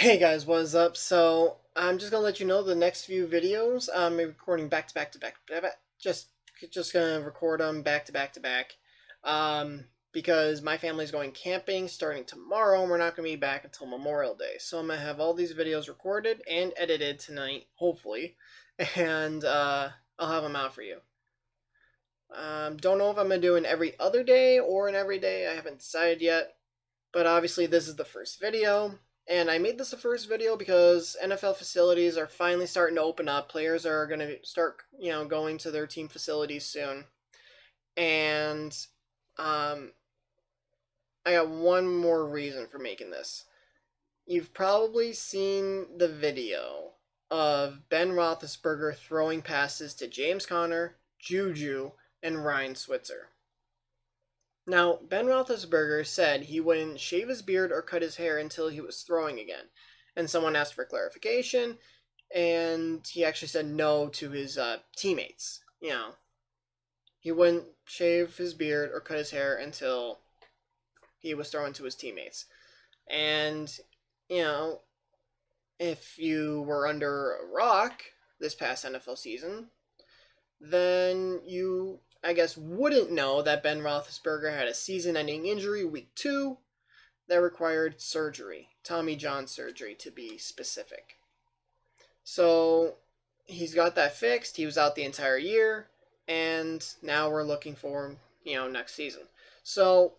Hey guys, what is up? So I'm just gonna let you know the next few videos I'm recording back to back to back. Just gonna record them back to back to back. Because my family's going camping starting tomorrow, and we're not gonna be back until Memorial Day. So I'm gonna have all these videos recorded and edited tonight, hopefully, and I'll have them out for you. Don't know if I'm gonna do an every other day or an every day. I haven't decided yet. But obviously, this is the first video. And I made this the first video because NFL facilities are finally starting to open up. Players are going to start, going to their team facilities soon. And um, I got one more reason for making this. You've probably seen the video of Ben Roethlisberger throwing passes to James Conner, Juju, and Ryan Switzer. Now, Ben Roethlisberger said he wouldn't shave his beard or cut his hair until he was throwing again. And someone asked for clarification, and he actually said no to his teammates. He wouldn't shave his beard or cut his hair until he was throwing to his teammates. And, if you were under a rock this past NFL season, then you I guess, wouldn't know that Ben Roethlisberger had a season-ending injury week 2 that required surgery, Tommy John surgery to be specific. So he's got that fixed. He was out the entire year, and now we're looking for him, next season. So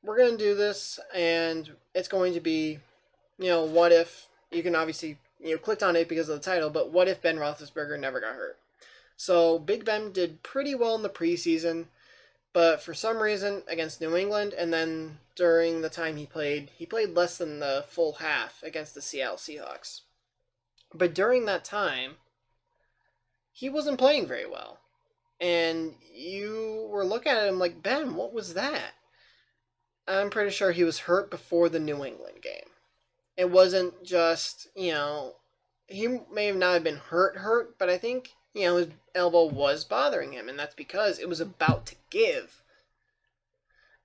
we're going to do this, and it's going to be, what if, you can obviously, clicked on it because of the title, but what if Ben Roethlisberger never got hurt? So Big Ben did pretty well in the preseason, but for some reason against New England, and then during the time he played less than the full half against the Seattle Seahawks. But during that time, he wasn't playing very well. And you were looking at him like, Ben, what was that? I'm pretty sure he was hurt before the New England game. It wasn't just, he may have not have been hurt, but I think his elbow was bothering him, and that's because it was about to give.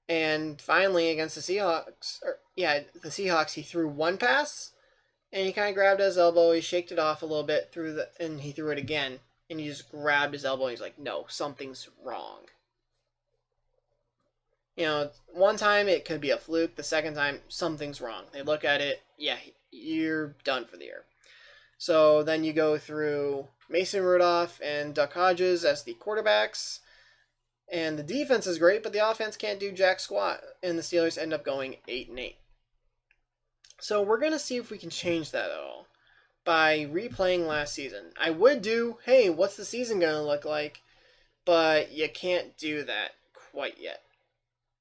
And finally, against the Seahawks, he threw one pass, and he kind of grabbed his elbow, he shaked it off a little bit, and he threw it again, and he just grabbed his elbow, and he's like, no, something's wrong. One time it could be a fluke, the second time, something's wrong. They look at it, yeah, you're done for the year. So then you go through Mason Rudolph and Duck Hodges as the quarterbacks. And the defense is great, but the offense can't do jack squat. And the Steelers end up going 8-8. So we're going to see if we can change that at all by replaying last season. I would do, hey, what's the season going to look like? But you can't do that quite yet.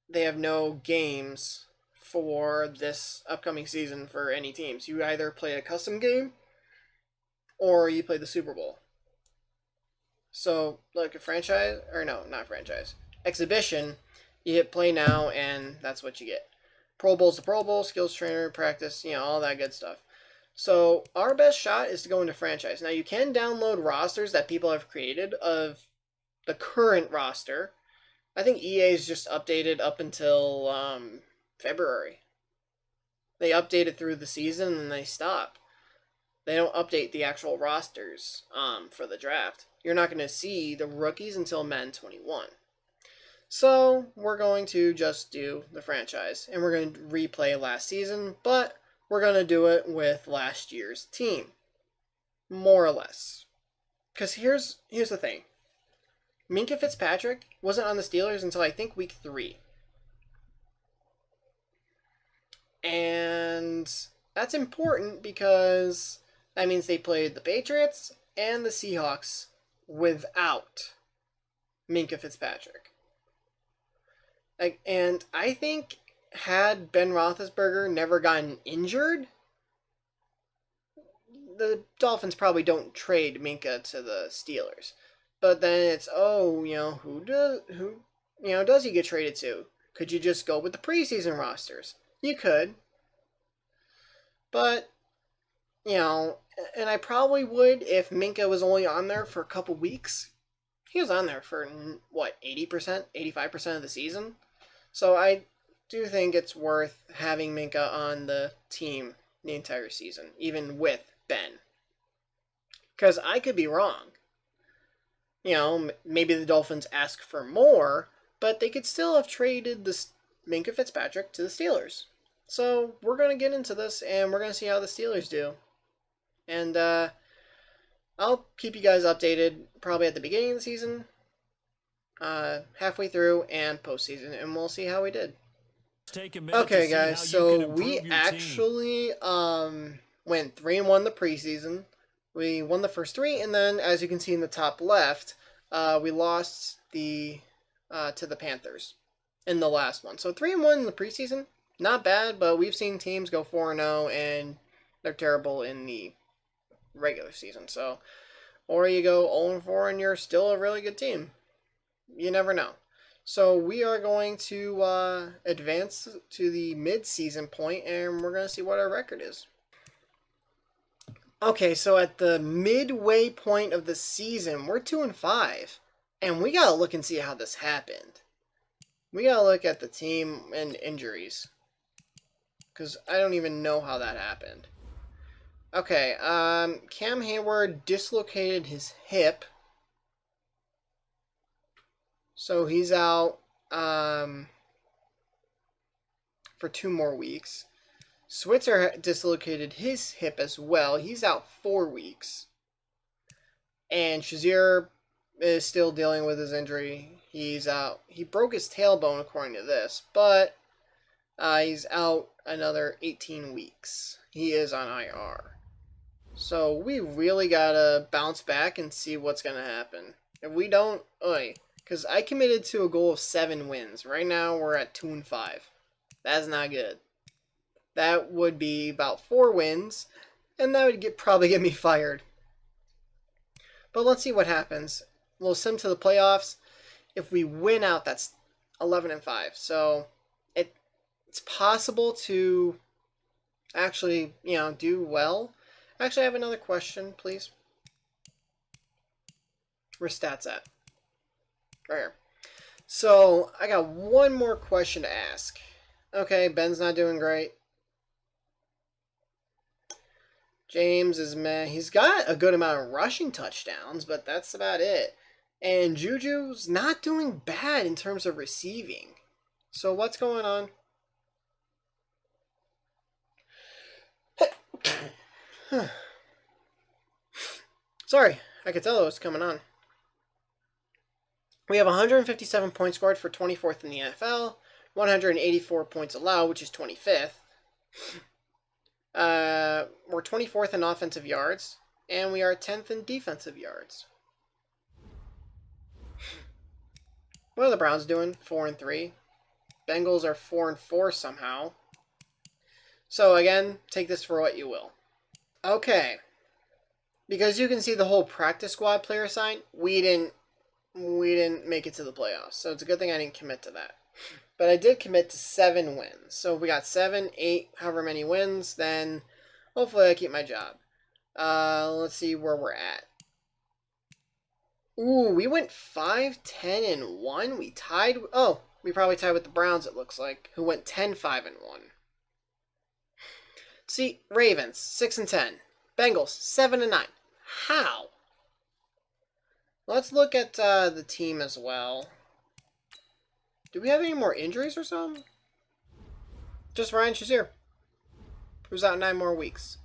They have no games for this upcoming season for any teams. You either play a custom game or you play the Super Bowl. So, like a franchise, or no, not franchise, exhibition, you hit play now, and that's what you get. Pro Bowl's the Pro Bowl, skills trainer, practice, all that good stuff. So, our best shot is to go into franchise. Now, you can download rosters that people have created of the current roster. I think EA's just updated up until February. They updated through the season, and they stop. They don't update the actual rosters for the draft. You're not going to see the rookies until Madden 21. So we're going to just do the franchise, and we're going to replay last season, but we're going to do it with last year's team, more or less. Because here's the thing. Minkah Fitzpatrick wasn't on the Steelers until I think week 3. And that's important because that means they played the Patriots and the Seahawks without Minkah Fitzpatrick. And I think had Ben Roethlisberger never gotten injured, the Dolphins probably don't trade Minkah to the Steelers. But then it's, who does he get traded to? Could you just go with the preseason rosters? You could. But, and I probably would if Minkah was only on there for a couple weeks. He was on there for, 80%, 85% of the season? So I do think it's worth having Minka on the team the entire season, even with Ben. Because I could be wrong. You know, maybe the Dolphins ask for more, but they could still have traded this Minka Fitzpatrick to the Steelers. So we're going to get into this, and we're going to see how the Steelers do. And I'll keep you guys updated probably at the beginning of the season, halfway through, and postseason, and we'll see how we did. Okay, guys, so we actually went 3-1 the preseason. We won the first 3, and then, as you can see in the top left, we lost to the Panthers in the last one. So 3-1 in the preseason, not bad, but we've seen teams go 4-0, and they're terrible in the regular season. So, or you go 0-4 and you're still a really good team. You never know. So we are going to advance to the mid-season point, and we're going to see what our record is. Okay, so at the midway point of the season, we're 2-5, and we gotta look and see how this happened. We gotta look at the team and injuries, because I don't even know how that happened. Okay, Cam Hayward dislocated his hip, so he's out for 2 more weeks. Switzer dislocated his hip as well. He's out 4 weeks. And Shazier is still dealing with his injury. He's out. He broke his tailbone according to this, but he's out another 18 weeks. He is on IR. So we really gotta bounce back and see what's gonna happen. If we don't, because I committed to a goal of 7 wins. Right now we're at 2-5. That's not good. That would be about 4 wins, and that would probably get me fired. But let's see what happens. We'll sim to the playoffs. If we win out, that's 11-5. So it's possible to actually, do well. Actually, I have another question, please. Where's stats at? Right here. So I got one more question to ask. Okay, Ben's not doing great. James is meh. He's got a good amount of rushing touchdowns, but that's about it. And Juju's not doing bad in terms of receiving. So what's going on? Sorry, I could tell it was coming on. We have 157 points scored for 24th in the NFL, 184 points allowed, which is 25th. We're 24th in offensive yards, and we are 10th in defensive yards. What are the Browns doing? 4-3. Bengals are 4-4 somehow. So again, take this for what you will. Okay. Because you can see the whole practice squad player sign, we didn't make it to the playoffs. So it's a good thing I didn't commit to that. But I did commit to 7 wins. So if we got 7, 8, however many wins, then hopefully I keep my job. Let's see where we're at. Ooh, we went 5-10-1. We tied. Oh, we probably tied with the Browns, it looks like, who went 10-5-1. See, Ravens 6-10. Bengals 7-9. How? Let's look at the team as well. Do we have any more injuries or something? Just Ryan Shazier, who's out 9 more weeks.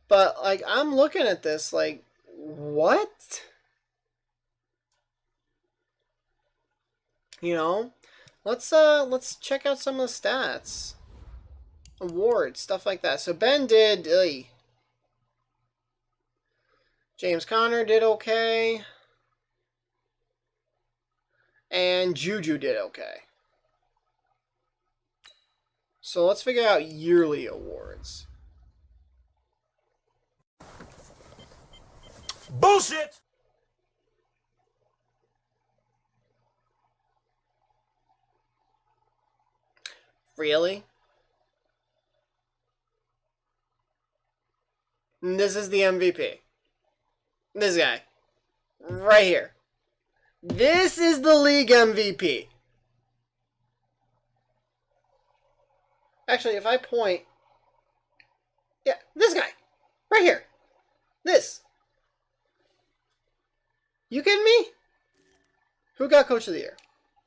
But like, I'm looking at this like, what? Let's check out some of the stats, awards, stuff like that. So Ben did. James Conner did okay. And Juju did okay. So let's figure out yearly awards. Bullshit! Really? And this is the MVP. This guy. Right here. This is the league MVP. Actually, if I point... Yeah, this guy. Right here. This. You kidding me? Who got Coach of the Year?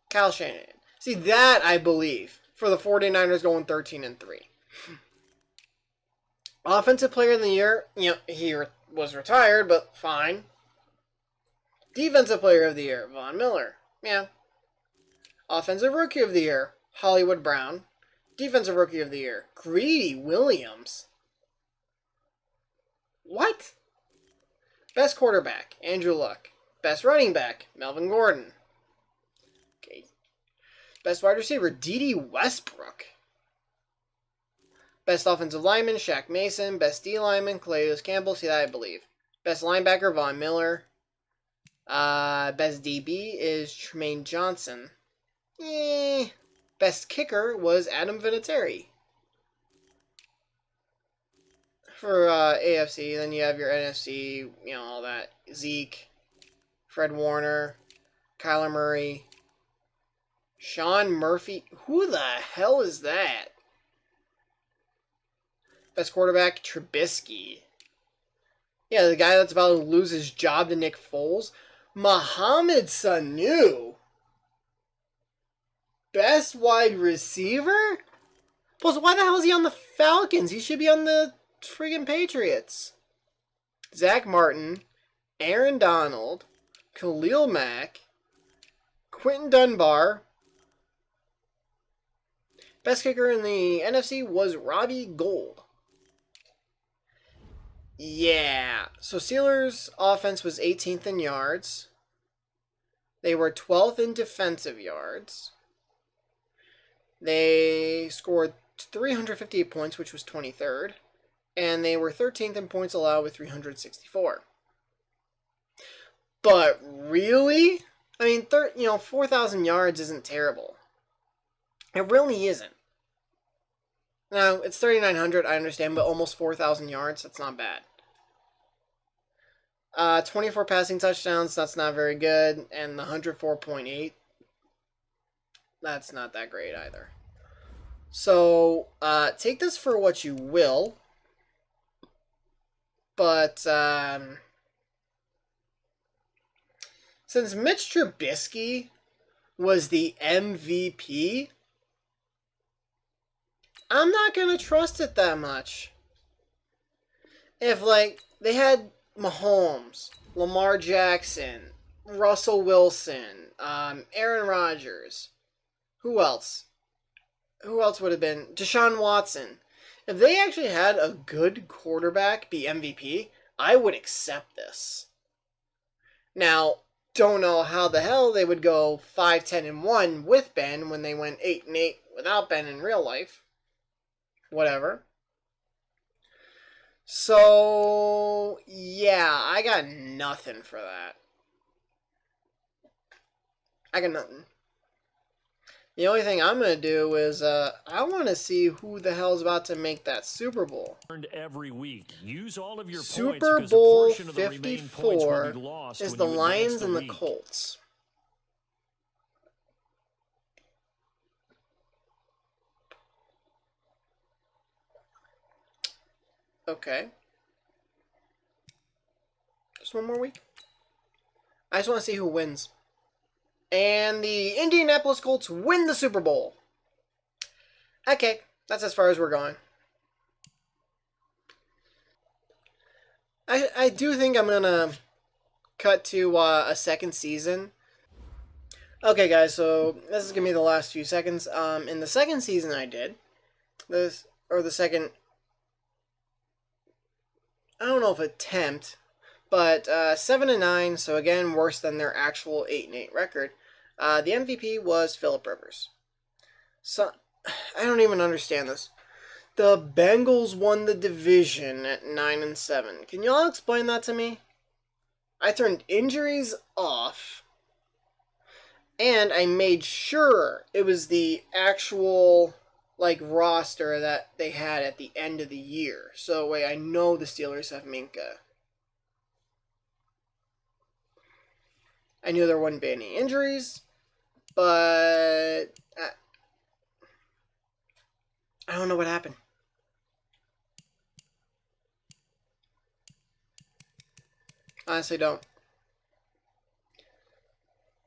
Kyle Shanahan. See, that I believe. For the 49ers going 13-3. Offensive Player of the Year, you know, he was retired, but fine. Defensive Player of the Year, Von Miller. Yeah. Offensive Rookie of the Year, Hollywood Brown. Defensive Rookie of the Year, Greedy Williams. What? Best Quarterback, Andrew Luck. Best Running Back, Melvin Gordon. Okay. Best Wide Receiver, D.D. Westbrook. Best Offensive Lineman, Shaq Mason. Best D Lineman, Calais Campbell. See that, I believe. Best Linebacker, Von Miller. Best DB is Tremaine Johnson. Best Kicker was Adam Vinatieri. For AFC, then you have your NFC, you know, all that. Zeke, Fred Warner, Kyler Murray, Sean Murphy. Who the hell is that? Best quarterback, Trubisky. Yeah, the guy that's about to lose his job to Nick Foles. Mohamed Sanu. Best wide receiver? Plus, why the hell is he on the Falcons? He should be on the friggin' Patriots. Zach Martin, Aaron Donald, Khalil Mack, Quentin Dunbar. Best kicker in the NFC was Robbie Gould. Yeah. So Steelers' offense was 18th in yards. They were 12th in defensive yards. They scored 358 points, which was 23rd. And they were 13th in points allowed with 364. But really? I mean, 4,000 yards isn't terrible. It really isn't. Now, it's 3,900, I understand, but almost 4,000 yards, that's not bad. 24 passing touchdowns, that's not very good. And the 104.8, that's not that great either. So, take this for what you will. But, since Mitch Trubisky was the MVP, I'm not going to trust it that much. If, like, they had Mahomes, Lamar Jackson, Russell Wilson, Aaron Rodgers, who else? Who else would have been? Deshaun Watson. If they actually had a good quarterback be MVP, I would accept this. Now, don't know how the hell they would go 5-10-1 with Ben when they went 8-8 without Ben in real life. Whatever. So, yeah, I got nothing for that. I got nothing. The only thing I'm going to do is, I want to see who the hell's about to make that Super Bowl. Every week. Use all of your Super Bowl 54 is the Lions and the Colts. Okay. Just one more week. I just want to see who wins. And the Indianapolis Colts win the Super Bowl. Okay, that's as far as we're going. I do think I'm going to cut to a second season. Okay, guys, so this is going to be the last few seconds. In the second season I did, the second, I don't know if attempt, but 7-9, so again, worse than their actual 8-8 record. The MVP was Phillip Rivers. So, I don't even understand this. The Bengals won the division at 9-7. Can y'all explain that to me? I turned injuries off, and I made sure it was the actual roster that they had at the end of the year. So wait, I know the Steelers have Minka. I knew there wouldn't be any injuries, but I don't know what happened. Honestly, don't.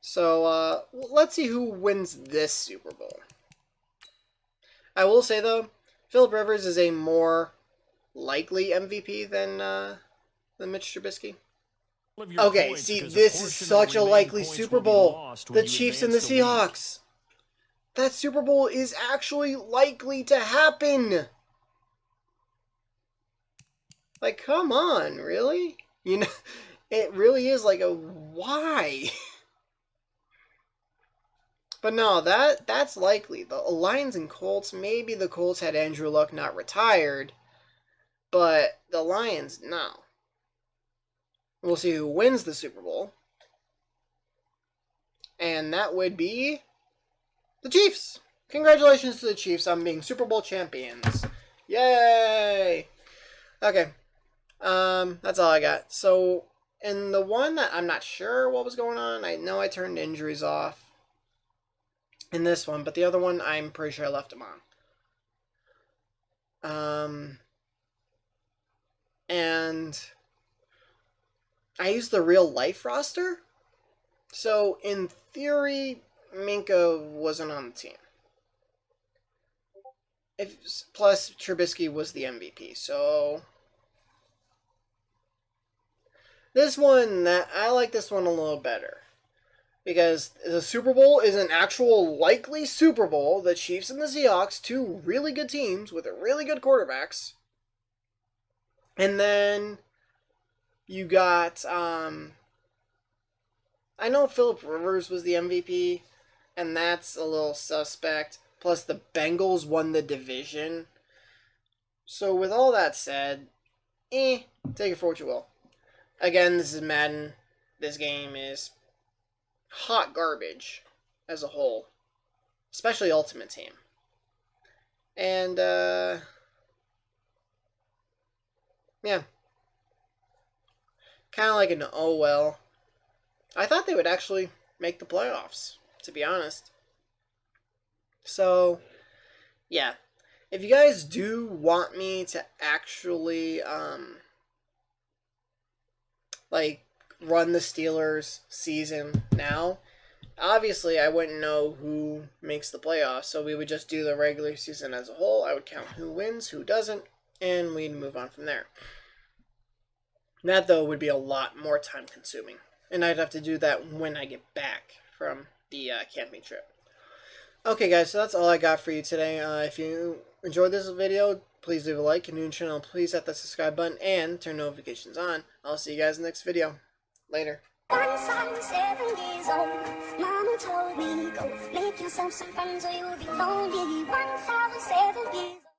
So, let's see who wins this Super Bowl. I will say, though, Philip Rivers is a more likely MVP than Mitch Trubisky. Okay, see, this is such a likely Super Bowl. The Chiefs and the Seahawks. That Super Bowl is actually likely to happen. Like, come on, really? You know, it really is like a why? But no, that's likely. The Lions and Colts, maybe the Colts had Andrew Luck not retired, but the Lions, no. We'll see who wins the Super Bowl. And that would be the Chiefs. Congratulations to the Chiefs on being Super Bowl champions. Yay! Okay. That's all I got. So, in the one that I'm not sure what was going on, I know I turned injuries off in this one, but the other one, I'm pretty sure I left them on. And I used the real life roster. So, in theory, Minka wasn't on the team. Plus, Trubisky was the MVP. So, this one, I like this one a little better. Because the Super Bowl is an actual likely Super Bowl. The Chiefs and the Seahawks, two really good teams with really good quarterbacks. And then you got, I know Philip Rivers was the MVP, and that's a little suspect. Plus, the Bengals won the division. So, with all that said, take it for what you will. Again, this is Madden. This game is hot garbage as a whole, especially Ultimate Team. And, yeah. Kind of like an oh well. I thought they would actually make the playoffs, to be honest. So, yeah. If you guys do want me to actually, like, run the Steelers season now, obviously I wouldn't know who makes the playoffs, so we would just do the regular season as a whole. I would count who wins, who doesn't, and we'd move on from there. That, though, would be a lot more time consuming, and I'd have to do that when I get back from the camping trip. Okay, guys, so that's all I got for you today. If you enjoyed this video, please leave a like. If you're new to the channel, please hit that subscribe button and turn notifications on. I'll see you guys in the next video. Later. Once I was 7 years old, Mama told me, go make yourself some friends or you'll be lonely. Once I was 7 years old.